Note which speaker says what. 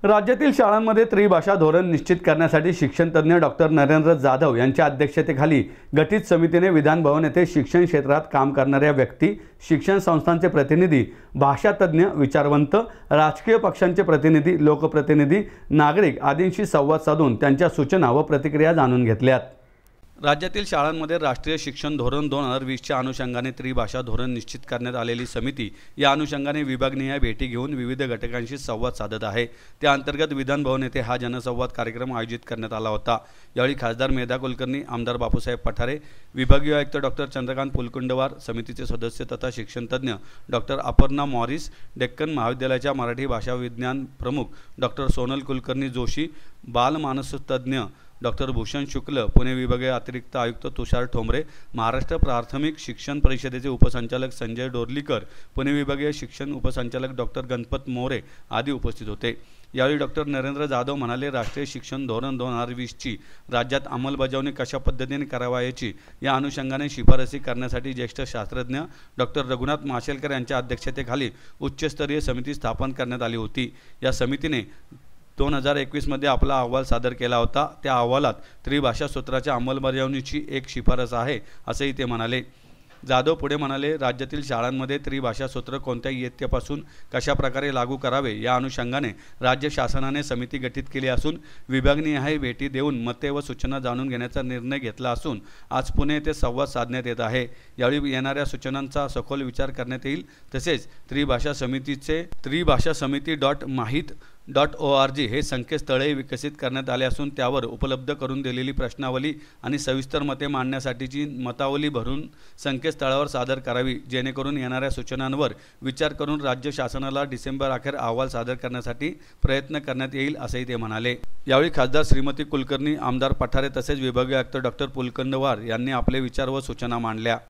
Speaker 1: राज्यातील शाळांमध्ये त्रिभाषा धोरण निश्चित करण्यासाठी शिक्षणतज्ञ डॉक्टर नरेंद्र जाधव यांच्या अध्यक्षतेखाली गठीत समितीने विधान भवन येथे शिक्षण क्षेत्रात काम करणाऱ्या व्यक्ती, शिक्षण संस्थांचे प्रतिनिधी, भाषातज्ञ, विचारवंत, राजकीय पक्षांचे प्रतिनिधी, लोकप्रतिनिधी, नागरिक आदींशी संवाद साधून त्यांच्या सूचना व प्रतिक्रिया जाणून घेतल्यात। राज्यातील शाळांमध्ये राष्ट्रीय शिक्षण धोरण 2020च्या अनुषंगाने त्रिभाषा धोरण निश्चित करण्यात आलेली समिती या अनुषंगाने विभागनिहाय भेटी घेऊन विविध घटकांशी संवाद साधत आहे। त्या अंतर्गत विधान भवन येथे हा जनसंवाद कार्यक्रम आयोजित करण्यात आला होता। यावेळी खासदार मेधा कुलकर्णी, आमदार बापूसाहेब पठारे, विभागीय आयुक्त डॉक्टर चंद्रकांत पुलकुंडवार, समितीचे सदस्य तथा शिक्षणतज्ञ डॉक्टर अपर्णा मॉरिस, डेक्कन महाविद्यालयाच्या मराठी भाषा विज्ञान प्रमुख डॉक्टर सोनल कुलकर्णी जोशी, बालमानसतज्ञ डॉक्टर भूषण शुक्ल, पुणे विभागीय अतिरिक्त आयुक्त तुषार ठोंबरे, महाराष्ट्र प्राथमिक शिक्षण परिषदेचे उपसंचालक संजय डोरलीकर, पुणे विभागीय शिक्षण उपसंचालक डॉक्टर गणपत मोरे आदी उपस्थित होते। यावेळी डॉक्टर नरेंद्र जाधव म्हणाले, राष्ट्रीय शिक्षण धोरण 2020ची राज्यात अंमलबजावणी कशा पद्धतीने करावयाची या अनुषंगाने शिफारसी करण्यासाठी ज्येष्ठ शास्त्रज्ञ डॉक्टर रघुनाथ माशेलकर यांच्या अध्यक्षतेखाली उच्चस्तरीय समिती स्थापन करण्यात आली होती। या समितीने 2021 मध्ये आपला अहवाल सादर केला होता। त्या अहवालात त्रिभाषा सूत्राच्या अंमलबजावणीची एक शिफारस आहे असेही ते म्हणाले। जाधव पुढे म्हणाले, राज्यातील शाळांमध्ये त्रिभाषा सूत्र कोणत्या इयत्तेपासून कशा प्रकारे लागू करावे या अनुषंगाने राज्य शासनाने समिती गठीत केली असून विभागनिहाय भेटी देऊन मते व सूचना जाणून घेण्याचा निर्णय घेतला असून आज पुणे येथे संवाद साधण्यात येत आहे। यावेळी येणाऱ्या सूचनांचा सखोल विचार करण्यात येईल। तसेच त्रिभाषा समिती.mahit.org हे संकेतस्थळही विकसित करण्यात आले असून त्यावर उपलब्ध करून दिलेली प्रश्नावली आणि सविस्तर मते मांडण्यासाठीची मतावली भरून संकेतस्थळावर सादर करावी, जेणेकरून येणाऱ्या सूचनांवर विचार करून राज्य शासनाला डिसेंबर अखेर अहवाल सादर करण्यासाठी प्रयत्न करण्यात येईल असेही ते म्हणाले। यावेळी खासदार श्रीमती कुलकर्णी, आमदार पठारे तसेच विभागीय आयुक्त डॉक्टर पुलकुंडवार यांनी आपले विचार व सूचना मांडल्या।